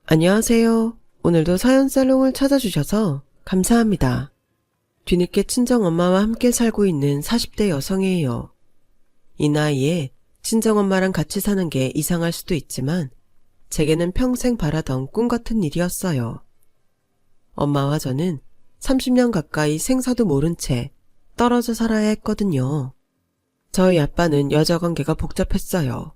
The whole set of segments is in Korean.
안녕하세요. 오늘도 사연살롱을 찾아주셔서 감사합니다. 뒤늦게 친정엄마와 함께 살고 있는 40대 여성이에요. 이 나이에 친정엄마랑 같이 사는 게 이상할 수도 있지만 제게는 평생 바라던 꿈 같은 일이었어요. 엄마와 저는 30년 가까이 생사도 모른 채 떨어져 살아야 했거든요. 저희 아빠는 여자 관계가 복잡했어요.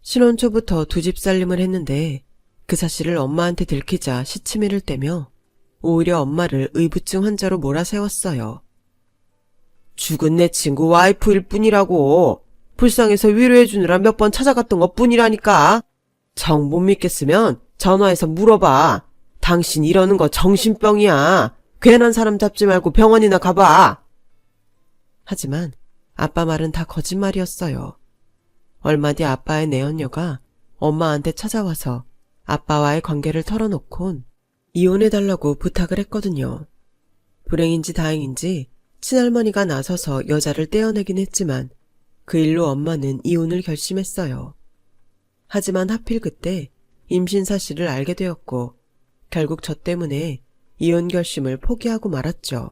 신혼 초부터 두 집 살림을 했는데 그 사실을 엄마한테 들키자 시치미를 떼며 오히려 엄마를 의부증 환자로 몰아세웠어요. 죽은 내 친구 와이프일 뿐이라고. 불쌍해서 위로해주느라 몇 번 찾아갔던 것 뿐이라니까. 정 못 믿겠으면 전화해서 물어봐. 당신 이러는 거 정신병이야. 괜한 사람 잡지 말고 병원이나 가봐. 하지만 아빠 말은 다 거짓말이었어요. 얼마 뒤 아빠의 내연녀가 엄마한테 찾아와서 아빠와의 관계를 털어놓곤 이혼해달라고 부탁을 했거든요. 불행인지 다행인지 친할머니가 나서서 여자를 떼어내긴 했지만 그 일로 엄마는 이혼을 결심했어요. 하지만 하필 그때 임신 사실을 알게 되었고 결국 저 때문에 이혼 결심을 포기하고 말았죠.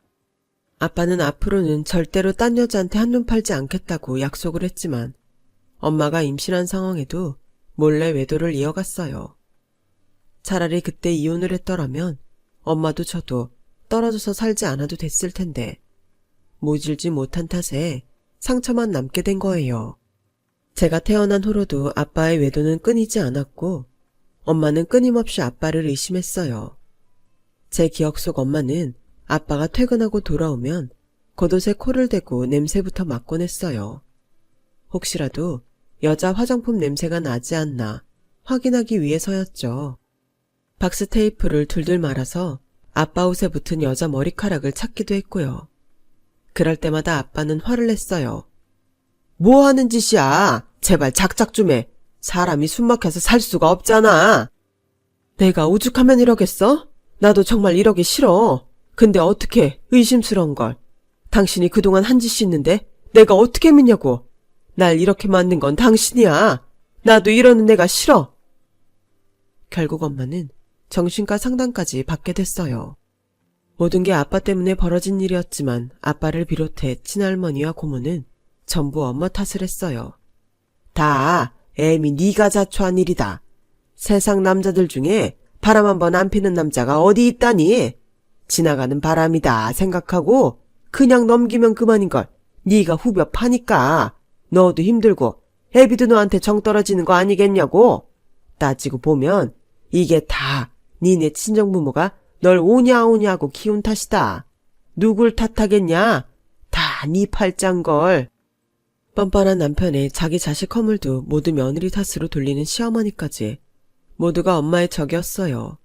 아빠는 앞으로는 절대로 딴 여자한테 한눈 팔지 않겠다고 약속을 했지만 엄마가 임신한 상황에도 몰래 외도를 이어갔어요. 차라리 그때 이혼을 했더라면 엄마도 저도 떨어져서 살지 않아도 됐을 텐데 모질지 못한 탓에 상처만 남게 된 거예요. 제가 태어난 후로도 아빠의 외도는 끊이지 않았고 엄마는 끊임없이 아빠를 의심했어요. 제 기억 속 엄마는 아빠가 퇴근하고 돌아오면 겉옷에 코를 대고 냄새부터 맡곤 했어요. 혹시라도 여자 화장품 냄새가 나지 않나 확인하기 위해서였죠. 박스 테이프를 둘둘 말아서 아빠 옷에 붙은 여자 머리카락을 찾기도 했고요. 그럴 때마다 아빠는 화를 냈어요. 뭐 하는 짓이야? 제발 작작 좀 해. 사람이 숨막혀서 살 수가 없잖아. 내가 오죽하면 이러겠어? 나도 정말 이러기 싫어. 근데 어떻게 의심스러운 걸. 당신이 그동안 한 짓이 있는데 내가 어떻게 믿냐고. 날 이렇게 만든 건 당신이야. 나도 이러는 애가 싫어. 결국 엄마는 정신과 상담까지 받게 됐어요. 모든 게 아빠 때문에 벌어진 일이었지만 아빠를 비롯해 친할머니와 고모는 전부 엄마 탓을 했어요. 다 애미 네가 자초한 일이다. 세상 남자들 중에 바람 한 번 안 피는 남자가 어디 있다니. 지나가는 바람이다 생각하고 그냥 넘기면 그만인걸. 네가 후벼 파니까 너도 힘들고 애비도 너한테 정 떨어지는 거 아니겠냐고. 따지고 보면 이게 다 니네 친정부모가 널 오냐 하고 키운 탓이다. 누굴 탓하겠냐? 다 네 팔짱걸. 뻔뻔한 남편에 자기 자식 허물도 모두 며느리 탓으로 돌리는 시어머니까지 모두가 엄마의 적이었어요.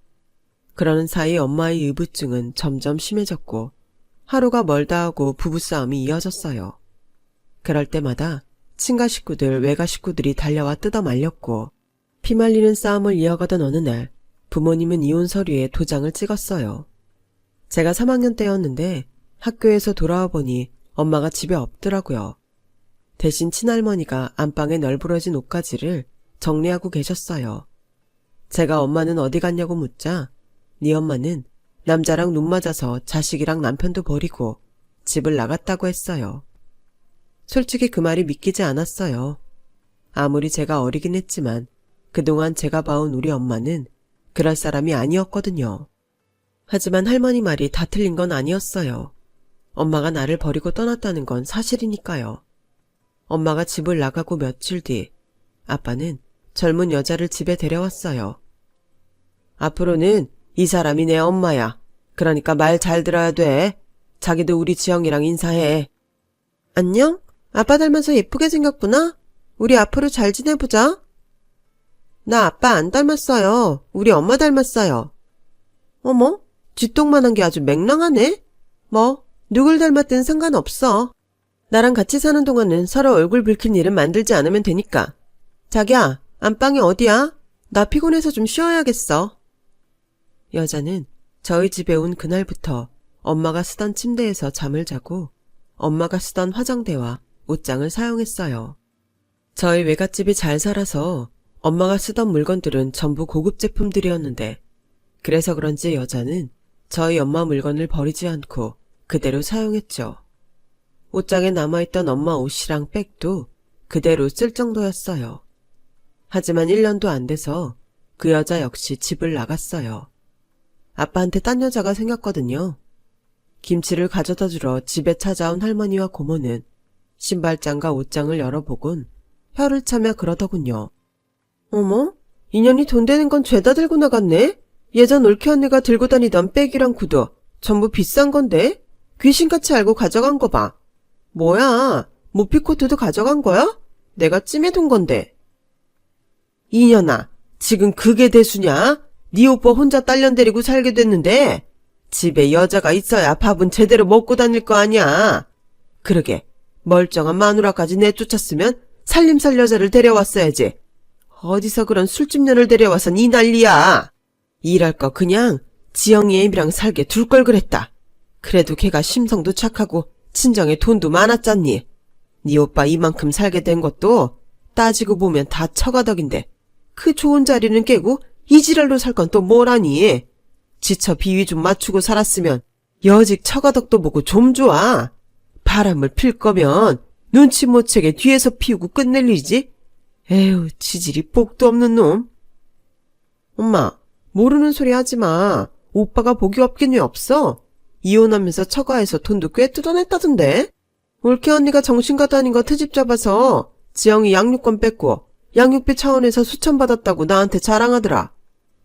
그러는 사이 엄마의 의부증은 점점 심해졌고 하루가 멀다 하고 부부싸움이 이어졌어요. 그럴 때마다 친가 식구들 외가 식구들이 달려와 뜯어 말렸고 피말리는 싸움을 이어가던 어느 날 부모님은 이혼 서류에 도장을 찍었어요. 제가 3학년 때였는데 학교에서 돌아와 보니 엄마가 집에 없더라고요. 대신 친할머니가 안방에 널브러진 옷가지를 정리하고 계셨어요. 제가 엄마는 어디 갔냐고 묻자 네 엄마는 남자랑 눈 맞아서 자식이랑 남편도 버리고 집을 나갔다고 했어요. 솔직히 그 말이 믿기지 않았어요. 아무리 제가 어리긴 했지만 그동안 제가 봐온 우리 엄마는 그럴 사람이 아니었거든요. 하지만 할머니 말이 다 틀린 건 아니었어요. 엄마가 나를 버리고 떠났다는 건 사실이니까요. 엄마가 집을 나가고 며칠 뒤 아빠는 젊은 여자를 집에 데려왔어요. 앞으로는 이 사람이 내 엄마야. 그러니까 말 잘 들어야 돼. 자기도 우리 지영이랑 인사해. 안녕? 아빠 닮아서 예쁘게 생겼구나? 우리 앞으로 잘 지내보자. 나 아빠 안 닮았어요. 우리 엄마 닮았어요. 어머? 쥐똥만한 게 아주 맹랑하네? 뭐 누굴 닮았든 상관없어. 나랑 같이 사는 동안은 서로 얼굴 붉힌 일은 만들지 않으면 되니까. 자기야, 안방이 어디야? 나 피곤해서 좀 쉬어야겠어. 여자는 저희 집에 온 그날부터 엄마가 쓰던 침대에서 잠을 자고 엄마가 쓰던 화장대와 옷장을 사용했어요. 저희 외갓집이 잘 살아서 엄마가 쓰던 물건들은 전부 고급 제품들이었는데 그래서 그런지 여자는 저희 엄마 물건을 버리지 않고 그대로 사용했죠. 옷장에 남아있던 엄마 옷이랑 백도 그대로 쓸 정도였어요. 하지만 1년도 안 돼서 그 여자 역시 집을 나갔어요. 아빠한테 딴 여자가 생겼거든요. 김치를 가져다 주러 집에 찾아온 할머니와 고모는 신발장과 옷장을 열어보곤 혀를 차며 그러더군요. 어머, 인연이 돈 되는 건 죄다 들고 나갔네? 예전 올케 언니가 들고 다니던 백이랑 구두 전부 비싼 건데? 귀신같이 알고 가져간 거 봐. 뭐야, 모피코트도 가져간 거야? 내가 찜해둔 건데. 이년아, 지금 그게 대수냐? 네 오빠 혼자 딸년 데리고 살게 됐는데 집에 여자가 있어야 밥은 제대로 먹고 다닐 거 아니야. 그러게 멀쩡한 마누라까지 내쫓았으면 살림살 여자를 데려왔어야지. 어디서 그런 술집년을 데려와선 이 난리야. 일할 거 그냥 지영이 애미랑 살게 둘 걸 그랬다. 그래도 걔가 심성도 착하고 친정에 돈도 많았잖니. 네 오빠 이만큼 살게 된 것도 따지고 보면 다 처가덕인데 그 좋은 자리는 깨고 이 지랄로 살 건 또 뭐라니. 지쳐 비위 좀 맞추고 살았으면 여직 처가덕도 보고 좀 좋아. 바람을 필 거면 눈치 못 채게 뒤에서 피우고 끝낼 일이지. 에휴, 지질이 복도 없는 놈. 엄마, 모르는 소리 하지 마. 오빠가 복이 없긴 왜 없어? 이혼하면서 처가에서 돈도 꽤 뜯어냈다던데. 올케 언니가 정신과 다닌 거 트집 잡아서 지영이 양육권 뺏고 양육비 차원에서 수천 받았다고 나한테 자랑하더라.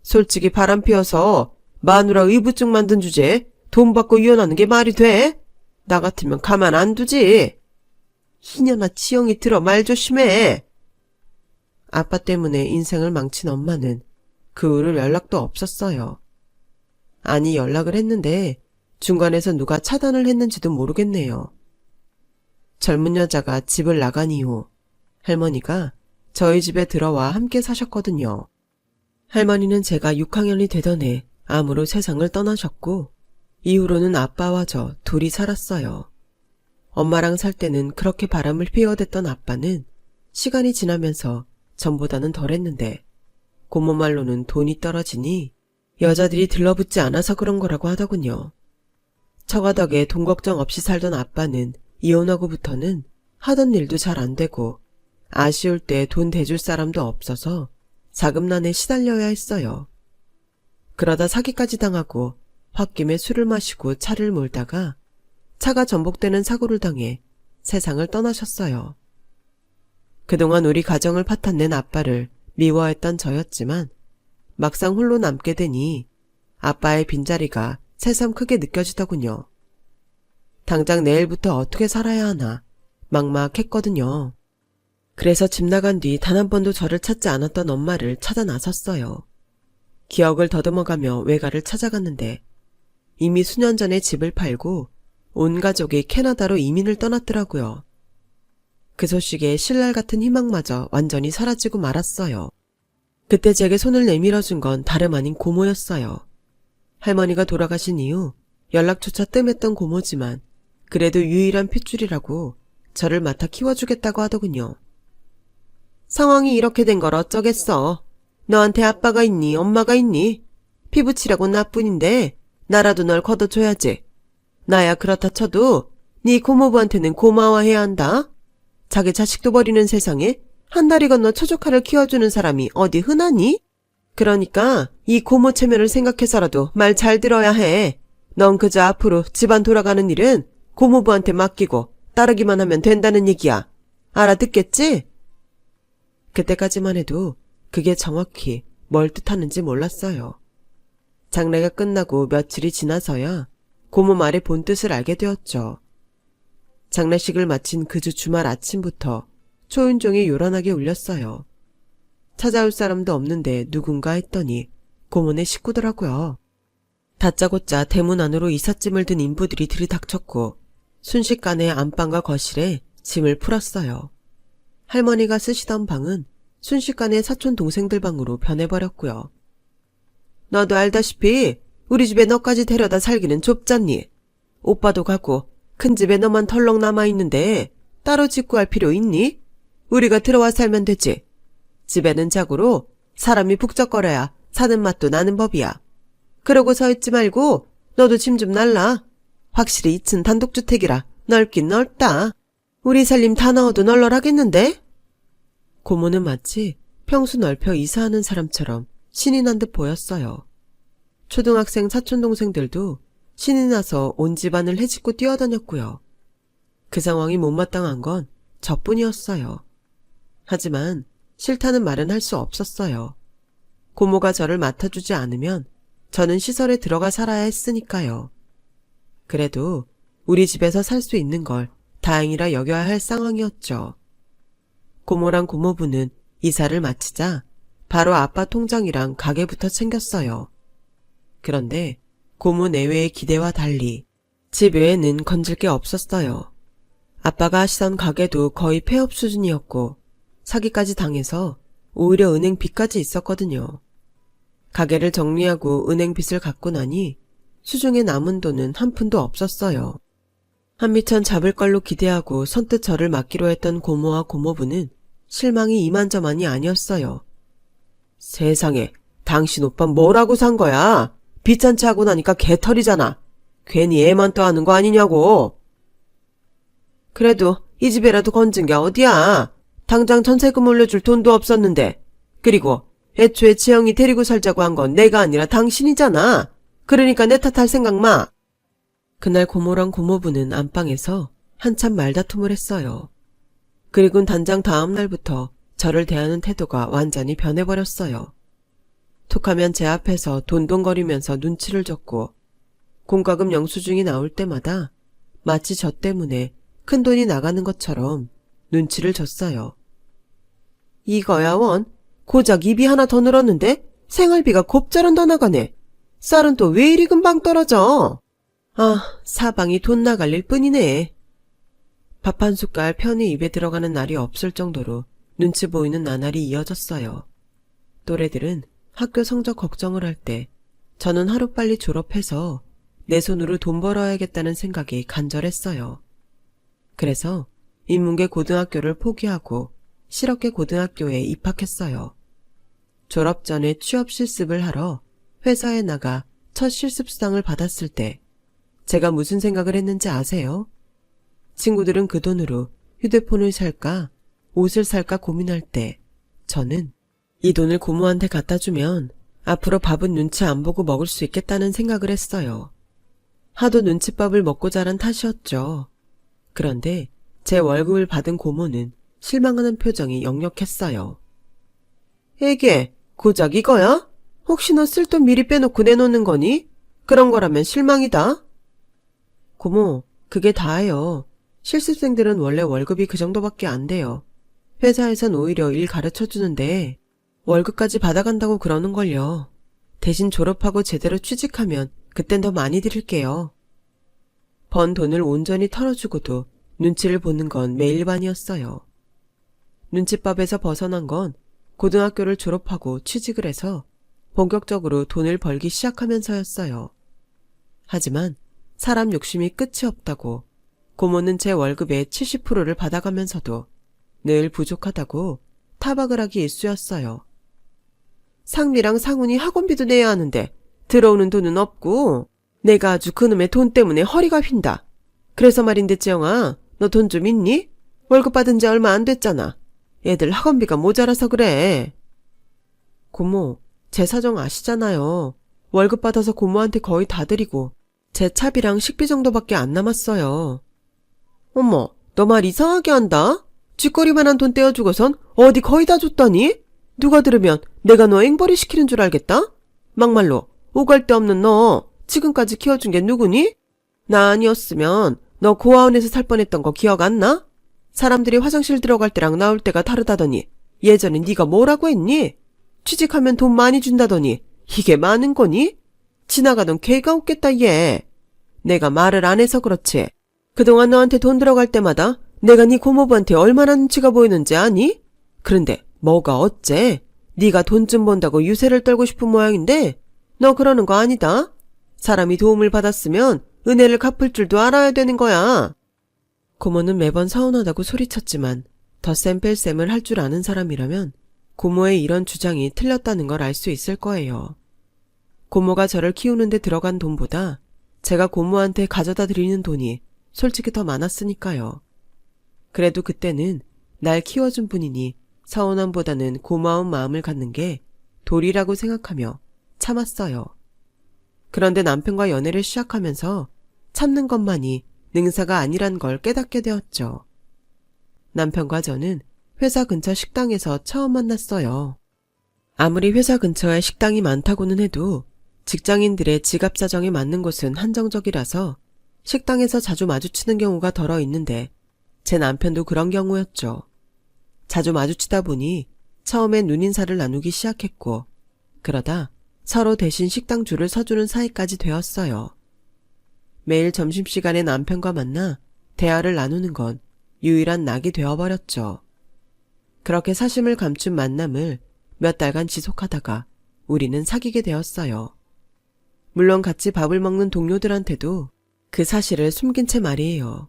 솔직히 바람 피워서 마누라 의부증 만든 주제에 돈 받고 이혼하는 게 말이 돼? 나 같으면 가만 안 두지. 희년아, 지영이 들어 말 조심해. 아빠 때문에 인생을 망친 엄마는 그 후로 연락도 없었어요. 아니, 연락을 했는데 중간에서 누가 차단을 했는지도 모르겠네요. 젊은 여자가 집을 나간 이후 할머니가 저희 집에 들어와 함께 사셨거든요. 할머니는 제가 6학년이 되던 해 암으로 세상을 떠나셨고 이후로는 아빠와 저 둘이 살았어요. 엄마랑 살 때는 그렇게 바람을 피워댔던 아빠는 시간이 지나면서 전보다는 덜했는데 고모 말로는 돈이 떨어지니 여자들이 들러붙지 않아서 그런 거라고 하더군요. 처가 덕에 돈 걱정 없이 살던 아빠는 이혼하고부터는 하던 일도 잘 안 되고 아쉬울 때 돈 대줄 사람도 없어서 자금난에 시달려야 했어요. 그러다 사기까지 당하고 홧김에 술을 마시고 차를 몰다가 차가 전복되는 사고를 당해 세상을 떠나셨어요. 그동안 우리 가정을 파탄낸 아빠를 미워했던 저였지만 막상 홀로 남게 되니 아빠의 빈자리가 새삼 크게 느껴지더군요. 당장 내일부터 어떻게 살아야 하나 막막했거든요. 그래서 집 나간 뒤 단 한 번도 저를 찾지 않았던 엄마를 찾아 나섰어요. 기억을 더듬어가며 외가를 찾아갔는데 이미 수년 전에 집을 팔고 온 가족이 캐나다로 이민을 떠났더라고요. 그 소식에 신랄 같은 희망마저 완전히 사라지고 말았어요. 그때 제게 손을 내밀어준 건 다름 아닌 고모였어요. 할머니가 돌아가신 이후 연락조차 뜸했던 고모지만 그래도 유일한 핏줄이라고 저를 맡아 키워주겠다고 하더군요. 상황이 이렇게 된 걸 어쩌겠어. 너한테 아빠가 있니 엄마가 있니? 피부치라고 나뿐인데 나라도 널 걷어줘야지. 나야 그렇다 쳐도 네 고모부한테는 고마워해야 한다. 자기 자식도 버리는 세상에 한 다리 건너 처조카를 키워주는 사람이 어디 흔하니? 그러니까 이 고모 체면을 생각해서라도 말 잘 들어야 해. 넌 그저 앞으로 집안 돌아가는 일은 고모부한테 맡기고 따르기만 하면 된다는 얘기야. 알아듣겠지? 그때까지만 해도 그게 정확히 뭘 뜻하는지 몰랐어요. 장례가 끝나고 며칠이 지나서야 고모 말의 본뜻을 알게 되었죠. 장례식을 마친 그 주 주말 아침부터 초인종이 요란하게 울렸어요. 찾아올 사람도 없는데 누군가 했더니 고모네 식구더라고요. 다짜고짜 대문 안으로 이삿짐을 든 인부들이 들이닥쳤고 순식간에 안방과 거실에 짐을 풀었어요. 할머니가 쓰시던 방은 순식간에 사촌 동생들 방으로 변해버렸고요. 너도 알다시피 우리 집에 너까지 데려다 살기는 좁잖니. 오빠도 가고 큰 집에 너만 털렁 남아있는데 따로 짓고 할 필요 있니? 우리가 들어와 살면 되지. 집에는 자고로 사람이 북적거려야 사는 맛도 나는 법이야. 그러고 서 있지 말고 너도 짐 좀 날라. 확실히 2층 단독주택이라 넓긴 넓다. 우리 살림 다 넣어도 널널하겠는데? 고모는 마치 평수 넓혀 이사하는 사람처럼 신이 난 듯 보였어요. 초등학생 사촌동생들도 신이 나서 온 집안을 헤집고 뛰어다녔고요. 그 상황이 못마땅한 건 저뿐이었어요. 하지만 싫다는 말은 할 수 없었어요. 고모가 저를 맡아주지 않으면 저는 시설에 들어가 살아야 했으니까요. 그래도 우리 집에서 살 수 있는 걸 다행이라 여겨야 할 상황이었죠. 고모랑 고모부는 이사를 마치자 바로 아빠 통장이랑 가게부터 챙겼어요. 그런데 고모 내외의 기대와 달리 집 외에는 건질 게 없었어요. 아빠가 하시던 가게도 거의 폐업 수준이었고 사기까지 당해서 오히려 은행 빚까지 있었거든요. 가게를 정리하고 은행 빚을 갚고 나니 수중에 남은 돈은 한 푼도 없었어요. 한미천 잡을 걸로 기대하고 선뜻 저를 맡기로 했던 고모와 고모부는 실망이 이만저만이 아니었어요. 세상에, 당신 오빠 뭐라고 산 거야? 빚잔치 하고 나니까 개털이잖아. 괜히 애만 떠하는 거 아니냐고. 그래도 이 집에라도 건진 게 어디야. 당장 전세금 올려줄 돈도 없었는데. 그리고 애초에 지영이 데리고 살자고 한 건 내가 아니라 당신이잖아. 그러니까 내 탓할 생각 마. 그날 고모랑 고모부는 안방에서 한참 말다툼을 했어요. 그리곤 단장 다음 날부터 저를 대하는 태도가 완전히 변해버렸어요. 툭하면 제 앞에서 돈돈거리면서 눈치를 줬고 공과금 영수증이 나올 때마다 마치 저 때문에 큰돈이 나가는 것처럼 눈치를 줬어요. 이거야 원, 고작 입이 하나 더 늘었는데 생활비가 곱절은 더 나가네. 쌀은 또 왜 이리 금방 떨어져? 아, 사방이 돈 나갈 일 뿐이네. 밥 한 숟갈 편히 입에 들어가는 날이 없을 정도로 눈치 보이는 나날이 이어졌어요. 또래들은 학교 성적 걱정을 할 때 저는 하루빨리 졸업해서 내 손으로 돈 벌어야겠다는 생각이 간절했어요. 그래서 인문계 고등학교를 포기하고 실업계 고등학교에 입학했어요. 졸업 전에 취업 실습을 하러 회사에 나가 첫 실습상을 받았을 때 제가 무슨 생각을 했는지 아세요? 친구들은 그 돈으로 휴대폰을 살까 옷을 살까 고민할 때 저는 이 돈을 고모한테 갖다 주면 앞으로 밥은 눈치 안 보고 먹을 수 있겠다는 생각을 했어요. 하도 눈칫밥을 먹고 자란 탓이었죠. 그런데 제 월급을 받은 고모는 실망하는 표정이 역력했어요. 애게 고작 이거야? 혹시 너 쓸 돈 미리 빼놓고 내놓는 거니? 그런 거라면 실망이다. 고모, 그게 다예요. 실습생들은 원래 월급이 그 정도밖에 안 돼요. 회사에선 오히려 일 가르쳐주는데 월급까지 받아간다고 그러는걸요. 대신 졸업하고 제대로 취직하면 그땐 더 많이 드릴게요. 번 돈을 온전히 털어주고도 눈치를 보는 건 매일반이었어요. 눈칫밥에서 벗어난 건 고등학교를 졸업하고 취직을 해서 본격적으로 돈을 벌기 시작하면서였어요. 하지만 사람 욕심이 끝이 없다고 고모는 제 월급의 70%를 받아가면서도 늘 부족하다고 타박을 하기 일쑤였어요. 상미랑 상훈이 학원비도 내야 하는데 들어오는 돈은 없고 내가 아주 그놈의 돈 때문에 허리가 휜다. 그래서 말인데 지영아, 너 돈 좀 있니? 월급 받은 지 얼마 안 됐잖아. 애들 학원비가 모자라서 그래. 고모, 제 사정 아시잖아요. 월급 받아서 고모한테 거의 다 드리고 제 차비랑 식비 정도밖에 안 남았어요. 어머, 너 말 이상하게 한다? 쥐꼬리만한 돈 떼어주고선 어디 거의 다 줬다니? 누가 들으면 내가 너 앵벌이 시키는 줄 알겠다? 막말로 오갈 데 없는 너 지금까지 키워준 게 누구니? 나 아니었으면 너 고아원에서 살 뻔했던 거 기억 안 나? 사람들이 화장실 들어갈 때랑 나올 때가 다르다더니 예전에 네가 뭐라고 했니? 취직하면 돈 많이 준다더니 이게 많은 거니? 지나가던 개가 웃겠다 얘. 내가 말을 안 해서 그렇지. 그동안 너한테 돈 들어갈 때마다 내가 네 고모부한테 얼마나 눈치가 보이는지 아니? 그런데 뭐가 어째? 네가 돈 좀 번다고 유세를 떨고 싶은 모양인데 너 그러는 거 아니다. 사람이 도움을 받았으면 은혜를 갚을 줄도 알아야 되는 거야. 고모는 매번 서운하다고 소리쳤지만 덧셈 뺄셈을 할 줄 아는 사람이라면 고모의 이런 주장이 틀렸다는 걸 알 수 있을 거예요. 고모가 저를 키우는데 들어간 돈보다 제가 고모한테 가져다 드리는 돈이 솔직히 더 많았으니까요. 그래도 그때는 날 키워준 분이니 서운함보다는 고마운 마음을 갖는 게 도리라고 생각하며 참았어요. 그런데 남편과 연애를 시작하면서 참는 것만이 능사가 아니란 걸 깨닫게 되었죠. 남편과 저는 회사 근처 식당에서 처음 만났어요. 아무리 회사 근처에 식당이 많다고는 해도 직장인들의 지갑 사정에 맞는 곳은 한정적이라서 식당에서 자주 마주치는 경우가 덜어 있는데 제 남편도 그런 경우였죠. 자주 마주치다 보니 처음엔 눈인사를 나누기 시작했고 그러다 서로 대신 식당 줄을 서주는 사이까지 되었어요. 매일 점심시간에 남편과 만나 대화를 나누는 건 유일한 낙이 되어버렸죠. 그렇게 사심을 감춘 만남을 몇 달간 지속하다가 우리는 사귀게 되었어요. 물론 같이 밥을 먹는 동료들한테도 그 사실을 숨긴 채 말이에요.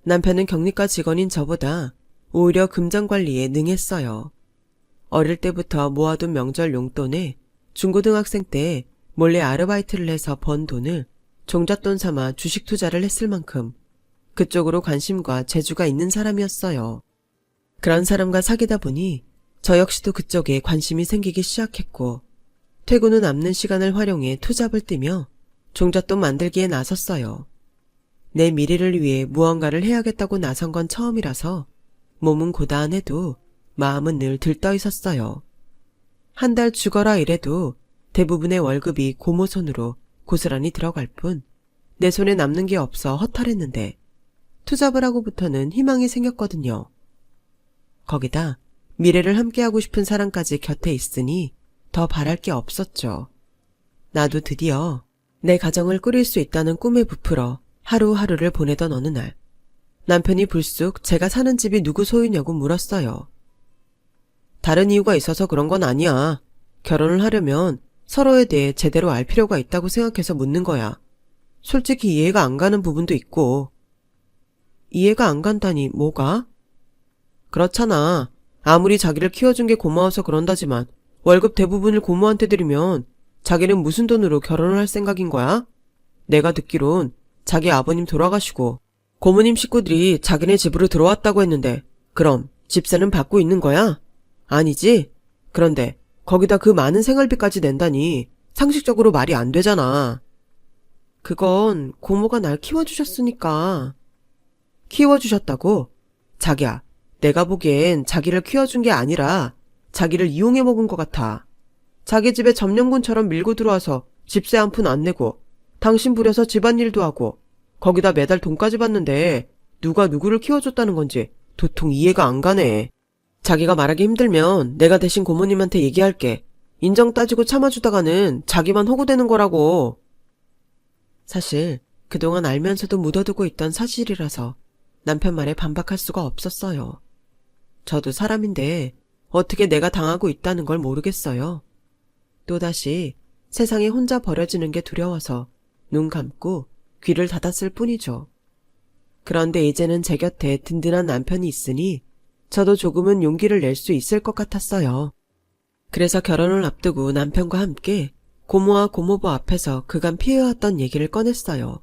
남편은 격리과 직원인 저보다 오히려 금전관리에 능했어요. 어릴 때부터 모아둔 명절 용돈에 중고등학생 때 몰래 아르바이트를 해서 번 돈을 종잣돈 삼아 주식 투자를 했을 만큼 그쪽으로 관심과 재주가 있는 사람이었어요. 그런 사람과 사귀다 보니 저 역시도 그쪽에 관심이 생기기 시작했고 퇴근 후 남는 시간을 활용해 투잡을 뛰며 종잣돈 만들기에 나섰어요. 내 미래를 위해 무언가를 해야겠다고 나선 건 처음이라서 몸은 고단해도 마음은 늘 들떠 있었어요. 한 달 죽어라 이래도 대부분의 월급이 고모 손으로 고스란히 들어갈 뿐 내 손에 남는 게 없어 허탈했는데 투잡을 하고부터는 희망이 생겼거든요. 거기다 미래를 함께하고 싶은 사람까지 곁에 있으니 더 바랄 게 없었죠. 나도 드디어 내 가정을 꾸릴 수 있다는 꿈에 부풀어 하루하루를 보내던 어느 날 남편이 불쑥 제가 사는 집이 누구 소유냐고 물었어요. 다른 이유가 있어서 그런 건 아니야. 결혼을 하려면 서로에 대해 제대로 알 필요가 있다고 생각해서 묻는 거야. 솔직히 이해가 안 가는 부분도 있고. 이해가 안 간다니 뭐가? 그렇잖아. 아무리 자기를 키워준 게 고마워서 그런다지만 월급 대부분을 고모한테 드리면 자기는 무슨 돈으로 결혼을 할 생각인 거야? 내가 듣기론 자기 아버님 돌아가시고 고모님 식구들이 자기네 집으로 들어왔다고 했는데 그럼 집세는 받고 있는 거야? 아니지? 그런데 거기다 그 많은 생활비까지 낸다니 상식적으로 말이 안 되잖아. 그건 고모가 날 키워주셨으니까. 키워주셨다고? 자기야, 내가 보기엔 자기를 키워준 게 아니라 자기를 이용해 먹은 것 같아. 자기 집에 점령군처럼 밀고 들어와서 집세 한 푼 안 내고 당신 부려서 집안일도 하고 거기다 매달 돈까지 받는데 누가 누구를 키워줬다는 건지 도통 이해가 안 가네. 자기가 말하기 힘들면 내가 대신 고모님한테 얘기할게. 인정 따지고 참아주다가는 자기만 호구되는 거라고. 사실 그동안 알면서도 묻어두고 있던 사실이라서 남편 말에 반박할 수가 없었어요. 저도 사람인데 어떻게 내가 당하고 있다는 걸 모르겠어요. 또다시 세상에 혼자 버려지는 게 두려워서 눈 감고 귀를 닫았을 뿐이죠. 그런데 이제는 제 곁에 든든한 남편이 있으니 저도 조금은 용기를 낼 수 있을 것 같았어요. 그래서 결혼을 앞두고 남편과 함께 고모와 고모부 앞에서 그간 피해왔던 얘기를 꺼냈어요.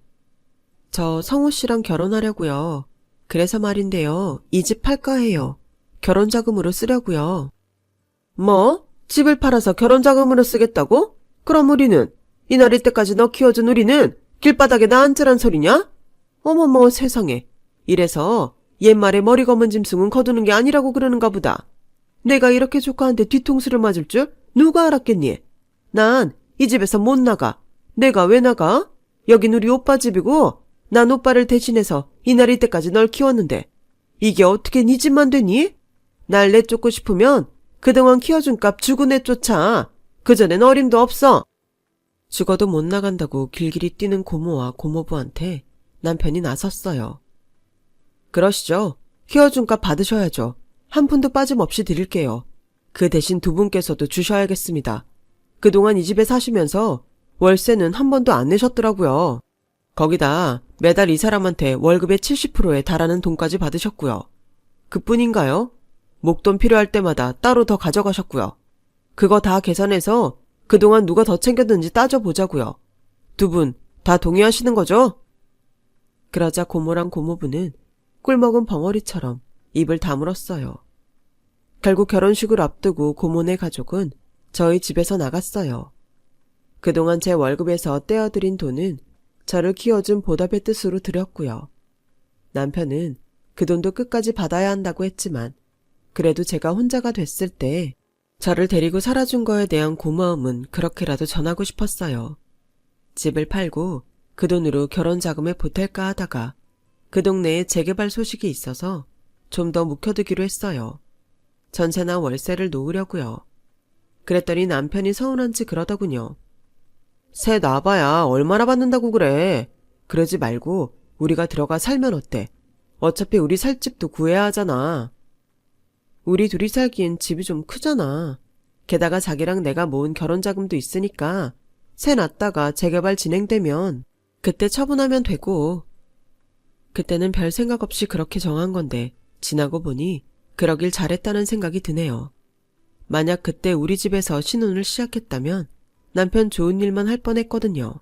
저 성우 씨랑 결혼하려고요. 그래서 말인데요. 이 집 팔까 해요. 결혼자금으로 쓰려고요. 뭐? 집을 팔아서 결혼자금으로 쓰겠다고? 그럼 우리는? 이날일 때까지 너 키워준 우리는 길바닥에 나 앉으란 소리냐? 어머머 세상에. 이래서 옛말에 머리 검은 짐승은 거두는 게 아니라고 그러는가 보다. 내가 이렇게 조카한테 뒤통수를 맞을 줄 누가 알았겠니? 난 이 집에서 못 나가. 내가 왜 나가? 여긴 우리 오빠 집이고 난 오빠를 대신해서 이날일 때까지 널 키웠는데 이게 어떻게 네 집만 되니? 날 내쫓고 싶으면 그동안 키워준 값 주고 내쫓아. 그전엔 어림도 없어. 죽어도 못 나간다고 길길이 뛰는 고모와 고모부한테 남편이 나섰어요. 그러시죠. 키워준 값 받으셔야죠. 한 푼도 빠짐없이 드릴게요. 그 대신 두 분께서도 주셔야겠습니다. 그동안 이 집에 사시면서 월세는 한 번도 안 내셨더라고요. 거기다 매달 이 사람한테 월급의 70%에 달하는 돈까지 받으셨고요. 그뿐인가요? 목돈 필요할 때마다 따로 더 가져가셨고요. 그거 다 계산해서 그동안 누가 더 챙겼는지 따져보자고요. 두 분 다 동의하시는 거죠? 그러자 고모랑 고모부는 꿀먹은 벙어리처럼 입을 다물었어요. 결국 결혼식을 앞두고 고모네 가족은 저희 집에서 나갔어요. 그동안 제 월급에서 떼어들인 돈은 저를 키워준 보답의 뜻으로 드렸고요. 남편은 그 돈도 끝까지 받아야 한다고 했지만 그래도 제가 혼자가 됐을 때 저를 데리고 살아준 거에 대한 고마움은 그렇게라도 전하고 싶었어요. 집을 팔고 그 돈으로 결혼 자금에 보탤까 하다가 그 동네에 재개발 소식이 있어서 좀 더 묵혀두기로 했어요. 전세나 월세를 놓으려고요. 그랬더니 남편이 서운한지 그러더군요. 새 놔봐야 얼마나 받는다고 그래. 그러지 말고 우리가 들어가 살면 어때? 어차피 우리 살 집도 구해야 하잖아. 우리 둘이 살기엔 집이 좀 크잖아. 게다가 자기랑 내가 모은 결혼자금도 있으니까 새 놨다가 재개발 진행되면 그때 처분하면 되고. 그때는 별 생각 없이 그렇게 정한 건데 지나고 보니 그러길 잘했다는 생각이 드네요. 만약 그때 우리 집에서 신혼을 시작했다면 남편 좋은 일만 할 뻔했거든요.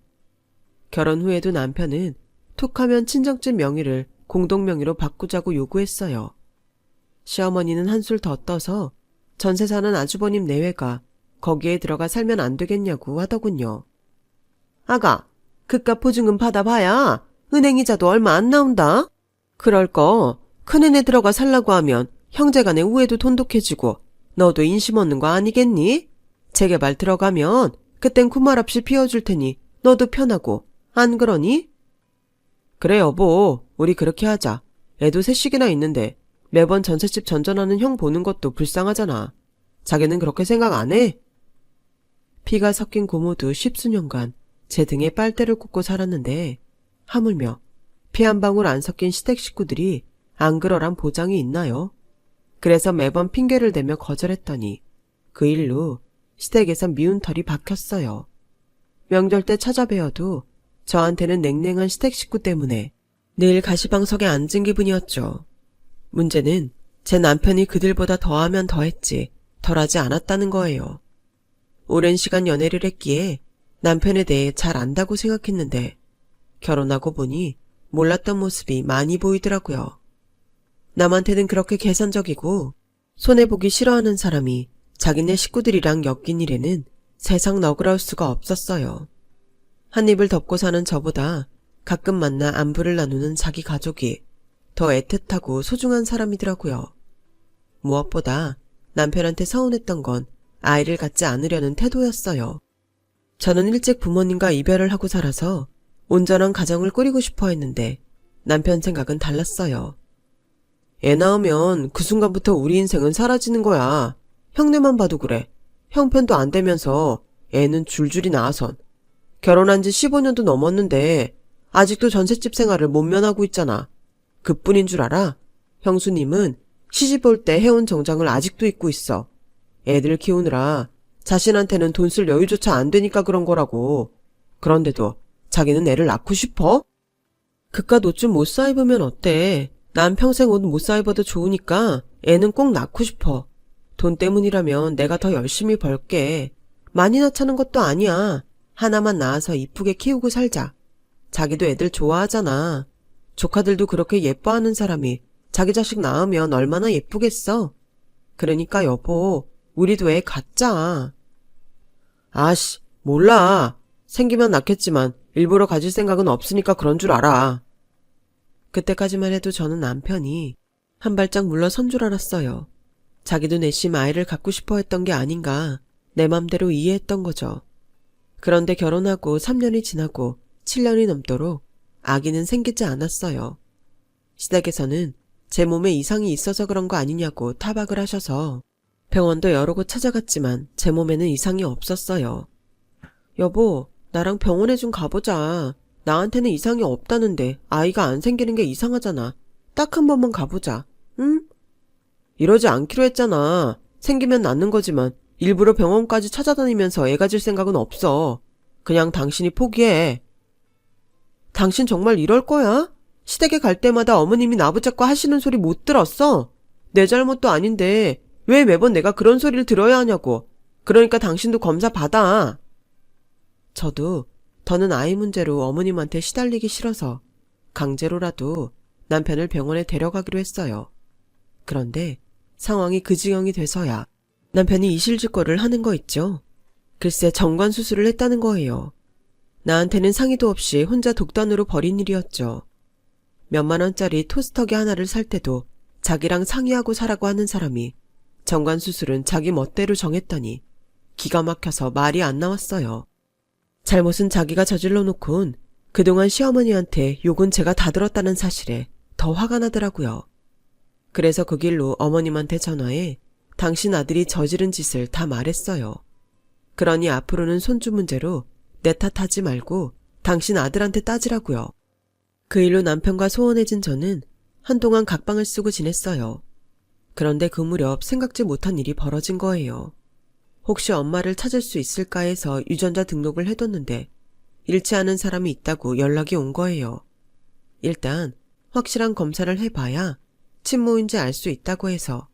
결혼 후에도 남편은 툭하면 친정집 명의를 공동명의로 바꾸자고 요구했어요. 시어머니는 한술 더 떠서 전세 사는 아주버님 내외가 거기에 들어가 살면 안 되겠냐고 하더군요. 아가, 그깟 보증금 받아봐야 은행 이자도 얼마 안 나온다. 그럴 거 큰애네 들어가 살라고 하면 형제간의 우애도 돈독해지고 너도 인심 얻는 거 아니겠니? 재개발 들어가면 그땐 군말 없이 피워줄 테니 너도 편하고 안 그러니? 그래 여보, 우리 그렇게 하자. 애도 셋씩이나 있는데 매번 전셋집 전전하는 형 보는 것도 불쌍하잖아. 자기는 그렇게 생각 안 해? 피가 섞인 고모도 십수년간 제 등에 빨대를 꽂고 살았는데 하물며 피 한 방울 안 섞인 시댁 식구들이 안 그러란 보장이 있나요? 그래서 매번 핑계를 대며 거절했더니 그 일로 시댁에선 미운 털이 박혔어요. 명절 때 찾아뵈어도 저한테는 냉랭한 시댁 식구 때문에 늘 가시방석에 앉은 기분이었죠. 문제는 제 남편이 그들보다 더하면 더했지 덜하지 않았다는 거예요. 오랜 시간 연애를 했기에 남편에 대해 잘 안다고 생각했는데 결혼하고 보니 몰랐던 모습이 많이 보이더라고요. 남한테는 그렇게 계산적이고 손해보기 싫어하는 사람이 자기네 식구들이랑 엮인 일에는 세상 너그러울 수가 없었어요. 한 입을 덮고 사는 저보다 가끔 만나 안부를 나누는 자기 가족이 더 애틋하고 소중한 사람이더라고요. 무엇보다 남편한테 서운했던 건 아이를 갖지 않으려는 태도였어요. 저는 일찍 부모님과 이별을 하고 살아서 온전한 가정을 꾸리고 싶어 했는데 남편 생각은 달랐어요. 애 낳으면 그 순간부터 우리 인생은 사라지는 거야. 형네만 봐도 그래. 형편도 안 되면서 애는 줄줄이 낳아선. 결혼한 지 15년도 넘었는데 아직도 전셋집 생활을 못 면하고 있잖아. 그뿐인 줄 알아? 형수님은 시집 올 때 해온 정장을 아직도 입고 있어. 애들 키우느라 자신한테는 돈 쓸 여유조차 안 되니까 그런 거라고. 그런데도 자기는 애를 낳고 싶어? 그깟 옷 좀 못 사 입으면 어때? 난 평생 옷 못 사 입어도 좋으니까 애는 꼭 낳고 싶어. 돈 때문이라면 내가 더 열심히 벌게. 많이 낳자는 것도 아니야. 하나만 낳아서 이쁘게 키우고 살자. 자기도 애들 좋아하잖아. 조카들도 그렇게 예뻐하는 사람이 자기 자식 낳으면 얼마나 예쁘겠어. 그러니까 여보, 우리도 애 갖자. 아씨, 몰라. 생기면 낳겠지만 일부러 가질 생각은 없으니까 그런 줄 알아. 그때까지만 해도 저는 남편이 한 발짝 물러선 줄 알았어요. 자기도 내심 아이를 갖고 싶어 했던 게 아닌가 내 맘대로 이해했던 거죠. 그런데 결혼하고 3년이 지나고 7년이 넘도록 아기는 생기지 않았어요. 시댁에서는 제 몸에 이상이 있어서 그런 거 아니냐고 타박을 하셔서 병원도 여러 곳 찾아갔지만 제 몸에는 이상이 없었어요. 여보, 나랑 병원에 좀 가보자. 나한테는 이상이 없다는데 아이가 안 생기는 게 이상하잖아. 딱 한 번만 가보자. 응? 이러지 않기로 했잖아. 생기면 낳는 거지만 일부러 병원까지 찾아다니면서 애 가질 생각은 없어. 그냥 당신이 포기해. 당신 정말 이럴 거야? 시댁에 갈 때마다 어머님이 나붙잡고 하시는 소리 못 들었어? 내 잘못도 아닌데 왜 매번 내가 그런 소리를 들어야 하냐고. 그러니까 당신도 검사 받아. 저도 더는 아이 문제로 어머님한테 시달리기 싫어서 강제로라도 남편을 병원에 데려가기로 했어요. 그런데 상황이 그 지경이 돼서야 남편이 이실직고를 하는 거 있죠. 글쎄 정관 수술을 했다는 거예요. 나한테는 상의도 없이 혼자 독단으로 벌인 일이었죠. 몇만 원짜리 토스터기 하나를 살 때도 자기랑 상의하고 사라고 하는 사람이 정관 수술은 자기 멋대로 정했다니 기가 막혀서 말이 안 나왔어요. 잘못은 자기가 저질러 놓곤 그동안 시어머니한테 욕은 제가 다 들었다는 사실에 더 화가 나더라고요. 그래서 그 길로 어머님한테 전화해 당신 아들이 저지른 짓을 다 말했어요. 그러니 앞으로는 손주 문제로 내 탓하지 말고 당신 아들한테 따지라고요. 그 일로 남편과 소원해진 저는 한동안 각방을 쓰고 지냈어요. 그런데 그 무렵 생각지 못한 일이 벌어진 거예요. 혹시 엄마를 찾을 수 있을까 해서 유전자 등록을 해뒀는데 잃지 않은 사람이 있다고 연락이 온 거예요. 일단 확실한 검사를 해봐야 친모인지 알 수 있다고 해서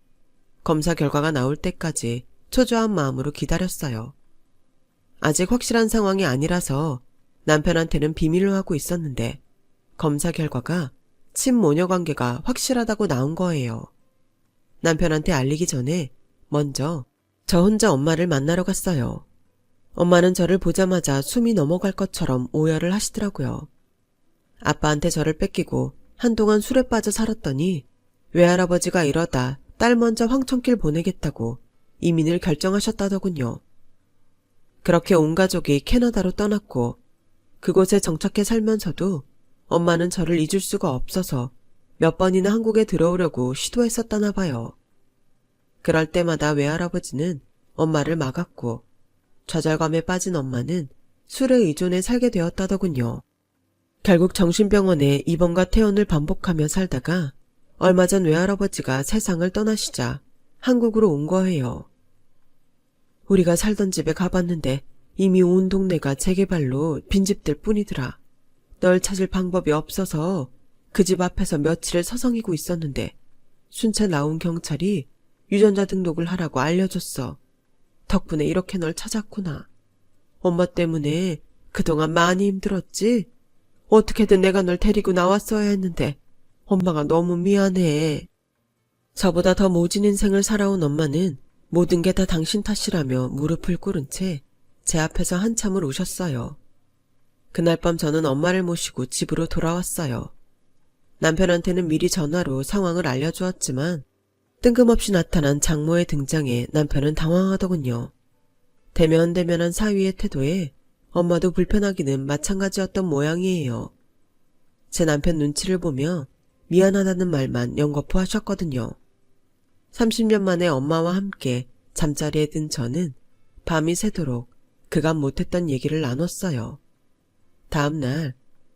검사 결과가 나올 때까지 초조한 마음으로 기다렸어요. 아직 확실한 상황이 아니라서 남편한테는 비밀로 하고 있었는데 검사 결과가 친모녀 관계가 확실하다고 나온 거예요. 남편한테 알리기 전에 먼저 저 혼자 엄마를 만나러 갔어요. 엄마는 저를 보자마자 숨이 넘어갈 것처럼 오열을 하시더라고요. 아빠한테 저를 뺏기고 한동안 술에 빠져 살았더니 외할아버지가 이러다 딸 먼저 황천길 보내겠다고 이민을 결정하셨다더군요. 그렇게 온 가족이 캐나다로 떠났고 그곳에 정착해 살면서도 엄마는 저를 잊을 수가 없어서 몇 번이나 한국에 들어오려고 시도했었다나 봐요. 그럴 때마다 외할아버지는 엄마를 막았고 좌절감에 빠진 엄마는 술에 의존해 살게 되었다더군요. 결국 정신병원에 입원과 퇴원을 반복하며 살다가 얼마 전 외할아버지가 세상을 떠나시자 한국으로 온 거예요. 우리가 살던 집에 가봤는데 이미 온 동네가 재개발로 빈집들 뿐이더라. 널 찾을 방법이 없어서 그 집 앞에서 며칠을 서성이고 있었는데 순찰 나온 경찰이 유전자 등록을 하라고 알려줬어. 덕분에 이렇게 널 찾았구나. 엄마 때문에 그동안 많이 힘들었지? 어떻게든 내가 널 데리고 나왔어야 했는데 엄마가 너무 미안해. 저보다 더 모진 인생을 살아온 엄마는 모든 게 다 당신 탓이라며 무릎을 꿇은 채 제 앞에서 한참을 우셨어요. 그날 밤 저는 엄마를 모시고 집으로 돌아왔어요. 남편한테는 미리 전화로 상황을 알려주었지만 뜬금없이 나타난 장모의 등장에 남편은 당황하더군요. 대면대면한 사위의 태도에 엄마도 불편하기는 마찬가지였던 모양이에요. 제 남편 눈치를 보며 미안하다는 말만 연거푸 하셨거든요. 30년 만에 엄마와 함께 잠자리에 든 저는 밤이 새도록 그간 못했던 얘기를 나눴어요. 다음날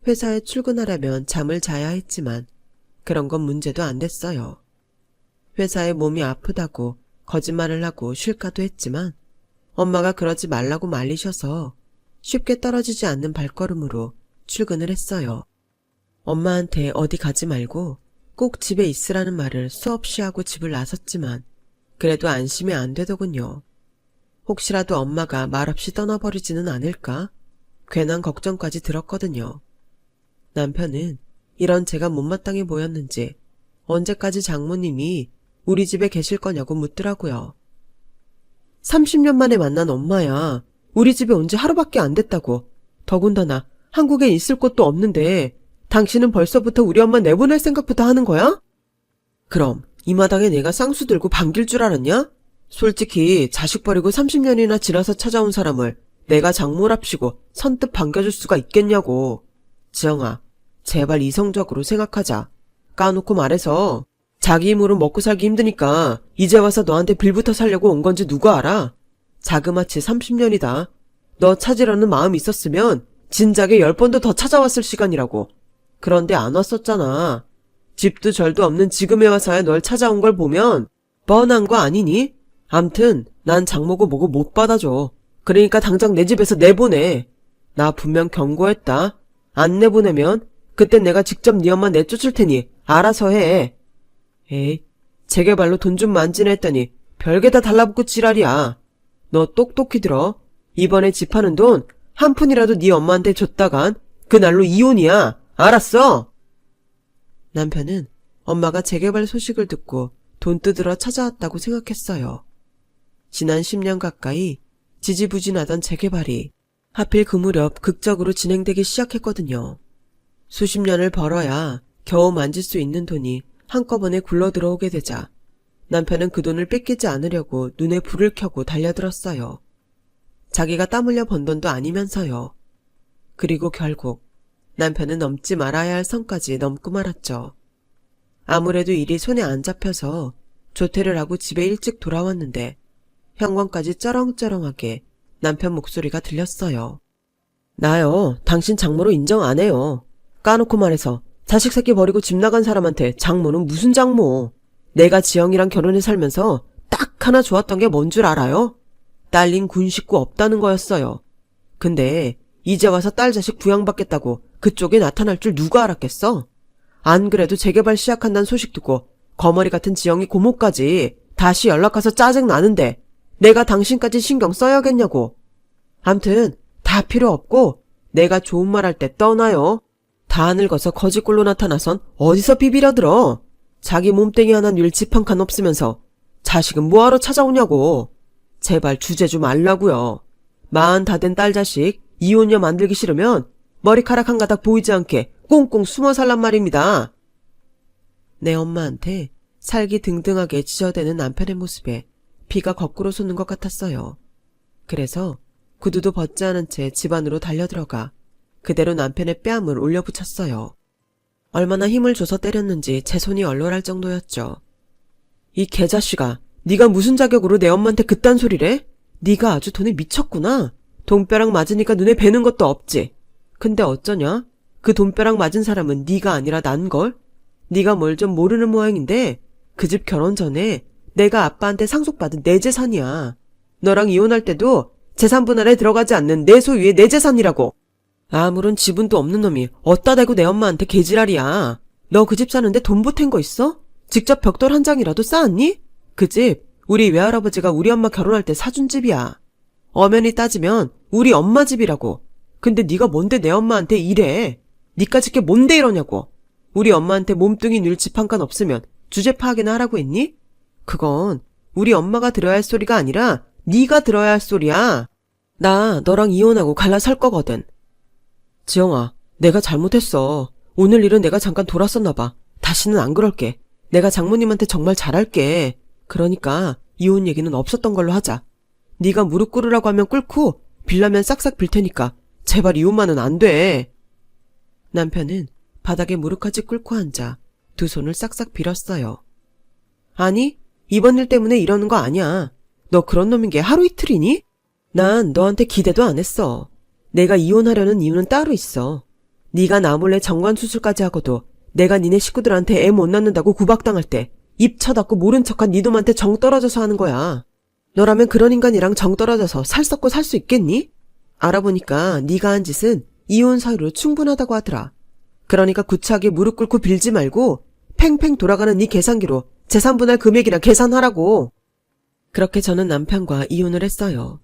회사에 출근하려면 잠을 자야 했지만 그런 건 문제도 안 됐어요. 회사에 몸이 아프다고 거짓말을 하고 쉴까도 했지만 엄마가 그러지 말라고 말리셔서 쉽게 떨어지지 않는 발걸음으로 출근을 했어요. 엄마한테 어디 가지 말고 꼭 집에 있으라는 말을 수없이 하고 집을 나섰지만 그래도 안심이 안 되더군요. 혹시라도 엄마가 말없이 떠나버리지는 않을까? 괜한 걱정까지 들었거든요. 남편은 이런 제가 못마땅해 보였는지 언제까지 장모님이 우리 집에 계실 거냐고 묻더라고요. 30년 만에 만난 엄마야. 우리 집에 온 지 하루밖에 안 됐다고. 더군다나 한국에 있을 곳도 없는데 당신은 벌써부터 우리 엄마 내보낼 생각부터 하는 거야? 그럼 이 마당에 내가 쌍수 들고 반길 줄 알았냐? 솔직히 자식 버리고 30년이나 지나서 찾아온 사람을 내가 장모랍시고 선뜻 반겨줄 수가 있겠냐고. 지영아, 제발 이성적으로 생각하자. 까놓고 말해서 자기 힘으로 먹고 살기 힘드니까 이제 와서 너한테 빌붙어 살려고 온 건지 누가 알아? 자그마치 30년이다. 너 찾으려는 마음 있었으면 진작에 10번도 더 찾아왔을 시간이라고. 그런데 안 왔었잖아. 집도 절도 없는 지금에 와서야 널 찾아온 걸 보면 뻔한 거 아니니? 암튼 난 장모고 뭐고 못 받아줘. 그러니까 당장 내 집에서 내보내. 나 분명 경고했다. 안 내보내면 그땐 내가 직접 네 엄마 내쫓을 테니 알아서 해. 에이, 재개발로 돈 좀 만지네 했더니 별게 다 달라붙고 지랄이야. 너 똑똑히 들어. 이번에 집 파는 돈 한 푼이라도 네 엄마한테 줬다간 그날로 이혼이야. 알았어? 남편은 엄마가 재개발 소식을 듣고 돈 뜯으러 찾아왔다고 생각했어요. 지난 10년 가까이 지지부진하던 재개발이 하필 그 무렵 극적으로 진행되기 시작했거든요. 수십 년을 벌어야 겨우 만질 수 있는 돈이 한꺼번에 굴러들어오게 되자 남편은 그 돈을 뺏기지 않으려고 눈에 불을 켜고 달려들었어요. 자기가 땀 흘려 번 돈도 아니면서요. 그리고 결국 남편은 넘지 말아야 할 선까지 넘고 말았죠. 아무래도 일이 손에 안 잡혀서 조퇴를 하고 집에 일찍 돌아왔는데 현관까지 쩌렁쩌렁하게 남편 목소리가 들렸어요. 나요, 당신 장모로 인정 안 해요. 까놓고 말해서 자식 새끼 버리고 집 나간 사람한테 장모는 무슨 장모. 내가 지영이랑 결혼해 살면서 딱 하나 좋았던 게 뭔 줄 알아요? 딸린 군 식구 없다는 거였어요. 근데 이제 와서 딸 자식 부양받겠다고 그쪽에 나타날 줄 누가 알았겠어? 안 그래도 재개발 시작한다는 소식 듣고 거머리 같은 지영이 고모까지 다시 연락와서 짜증나는데 내가 당신까지 신경 써야겠냐고. 암튼 다 필요 없고 내가 좋은 말 할 때 떠나요. 다 늙어서 거지꼴로 나타나선 어디서 비비려들어. 자기 몸뚱이 하나 늘 집 한 칸 없으면서 자식은 뭐하러 찾아오냐고. 제발 주제 좀 알라고요. 40 다 된 딸 자식 이혼녀 만들기 싫으면 머리카락 한 가닥 보이지 않게 꽁꽁 숨어 살란 말입니다. 내 엄마한테 살기 등등하게 지저대는 남편의 모습에 피가 거꾸로 솟는 것 같았어요. 그래서 구두도 벗지 않은 채 집 안으로 달려들어가 그대로 남편의 뺨을 올려붙였어요. 얼마나 힘을 줘서 때렸는지 제 손이 얼얼할 정도였죠. 이 개자식아, 네가 무슨 자격으로 내 엄마한테 그딴 소리래? 네가 아주 돈에 미쳤구나. 돈벼락 맞으니까 눈에 뵈는 것도 없지. 근데 어쩌냐? 그 돈벼락 맞은 사람은 네가 아니라 난걸? 네가 뭘 좀 모르는 모양인데 그 집 결혼 전에 내가 아빠한테 상속받은 내 재산이야. 너랑 이혼할 때도 재산 분할에 들어가지 않는 내 소유의 내 재산이라고. 아무런 지분도 없는 놈이 어따 대고 내 엄마한테 개지랄이야. 너 그 집 사는데 돈 보탠 거 있어? 직접 벽돌 한 장이라도 쌓았니? 그 집 우리 외할아버지가 우리 엄마 결혼할 때 사준 집이야. 엄연히 따지면 우리 엄마 집이라고. 근데 네가 뭔데 내 엄마한테 이래. 니까짓 게 뭔데 이러냐고. 우리 엄마한테 몸뚱이 늘 집 한 칸 없으면 주제 파악이나 하라고 했니? 그건 우리 엄마가 들어야 할 소리가 아니라 네가 들어야 할 소리야. 나 너랑 이혼하고 갈라설 거거든. 지영아, 내가 잘못했어. 오늘 일은 내가 잠깐 돌았었나 봐. 다시는 안 그럴게. 내가 장모님한테 정말 잘할게. 그러니까 이혼 얘기는 없었던 걸로 하자. 네가 무릎 꿇으라고 하면 꿇고 빌라면 싹싹 빌 테니까 제발 이혼만은 안 돼. 남편은 바닥에 무릎까지 꿇고 앉아 두 손을 싹싹 빌었어요. 아니, 이번 일 때문에 이러는 거 아니야. 너 그런 놈인 게 하루 이틀이니? 난 너한테 기대도 안 했어. 내가 이혼하려는 이유는 따로 있어. 네가 나 몰래 정관수술까지 하고도 내가 니네 식구들한테 애 못 낳는다고 구박당할 때 입 쳐닫고 모른 척한 네 놈한테 정 떨어져서 하는 거야. 너라면 그런 인간이랑 정 떨어져서 살 썩고 살 수 있겠니? 알아보니까 네가 한 짓은 이혼 사유로 충분하다고 하더라. 그러니까 구차하게 무릎 꿇고 빌지 말고 팽팽 돌아가는 네 계산기로 재산 분할 금액이나 계산하라고. 그렇게 저는 남편과 이혼을 했어요.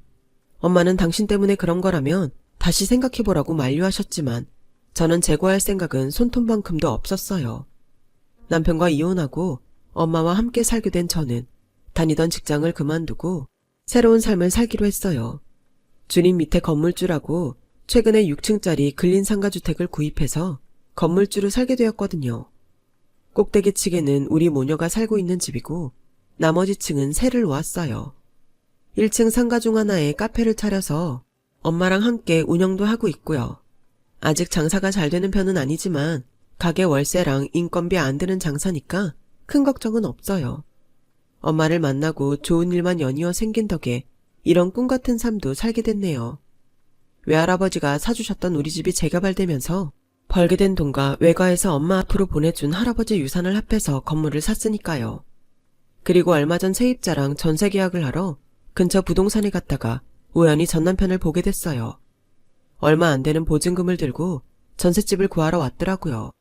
엄마는 당신 때문에 그런 거라면 다시 생각해보라고 만류하셨지만 저는 재고할 생각은 손톱만큼도 없었어요. 남편과 이혼하고 엄마와 함께 살게 된 저는 다니던 직장을 그만두고 새로운 삶을 살기로 했어요. 주님 밑에 건물주라고 최근에 6층짜리 근린 상가주택을 구입해서 건물주로 살게 되었거든요. 꼭대기 층에는 우리 모녀가 살고 있는 집이고 나머지 층은 새를 놓았어요. 1층 상가 중 하나에 카페를 차려서 엄마랑 함께 운영도 하고 있고요. 아직 장사가 잘 되는 편은 아니지만 가게 월세랑 인건비 안 드는 장사니까 큰 걱정은 없어요. 엄마를 만나고 좋은 일만 연이어 생긴 덕에 이런 꿈 같은 삶도 살게 됐네요. 외할아버지가 사주셨던 우리 집이 재개발되면서 벌게 된 돈과 외가에서 엄마 앞으로 보내준 할아버지 유산을 합해서 건물을 샀으니까요. 그리고 얼마 전 세입자랑 전세 계약을 하러 근처 부동산에 갔다가 우연히 전 남편을 보게 됐어요. 얼마 안 되는 보증금을 들고 전셋집을 구하러 왔더라고요.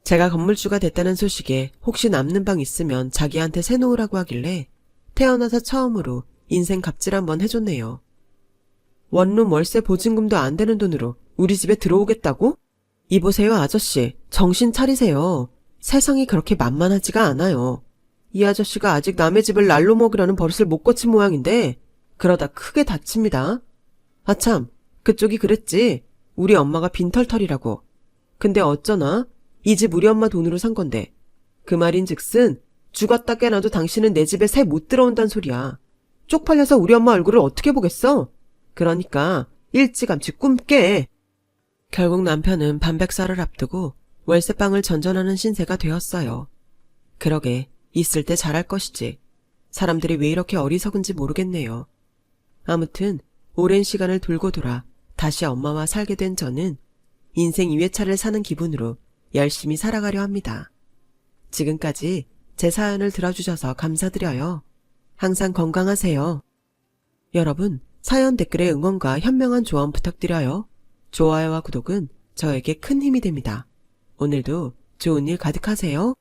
제가 건물주가 됐다는 소식에 혹시 남는 방 있으면 자기한테 세놓으라고 하길래 태어나서 처음으로 인생 갑질 한번 해줬네요. 원룸 월세 보증금도 안 되는 돈으로 우리 집에 들어오겠다고? 이보세요, 아저씨. 정신 차리세요. 세상이 그렇게 만만하지가 않아요. 이 아저씨가 아직 남의 집을 날로 먹으려는 버릇을 못 고친 모양인데 그러다 크게 다칩니다. 아참, 그쪽이 그랬지. 우리 엄마가 빈털털이라고. 근데 어쩌나? 이 집 우리 엄마 돈으로 산 건데. 그 말인즉슨 죽었다 깨나도 당신은 내 집에 새 못 들어온단 소리야. 쪽팔려서 우리 엄마 얼굴을 어떻게 보겠어? 그러니까 일찌감치 꿈 깨. 결국 남편은 반백살을 앞두고 월세방을 전전하는 신세가 되었어요. 그러게 있을 때 잘할 것이지. 사람들이 왜 이렇게 어리석은지 모르겠네요. 아무튼 오랜 시간을 돌고 돌아 다시 엄마와 살게 된 저는 인생 2회차를 사는 기분으로 열심히 살아가려 합니다. 지금까지 제 사연을 들어주셔서 감사드려요. 항상 건강하세요. 여러분, 사연 댓글에 응원과 현명한 조언 부탁드려요. 좋아요와 구독은 저에게 큰 힘이 됩니다. 오늘도 좋은 일 가득하세요.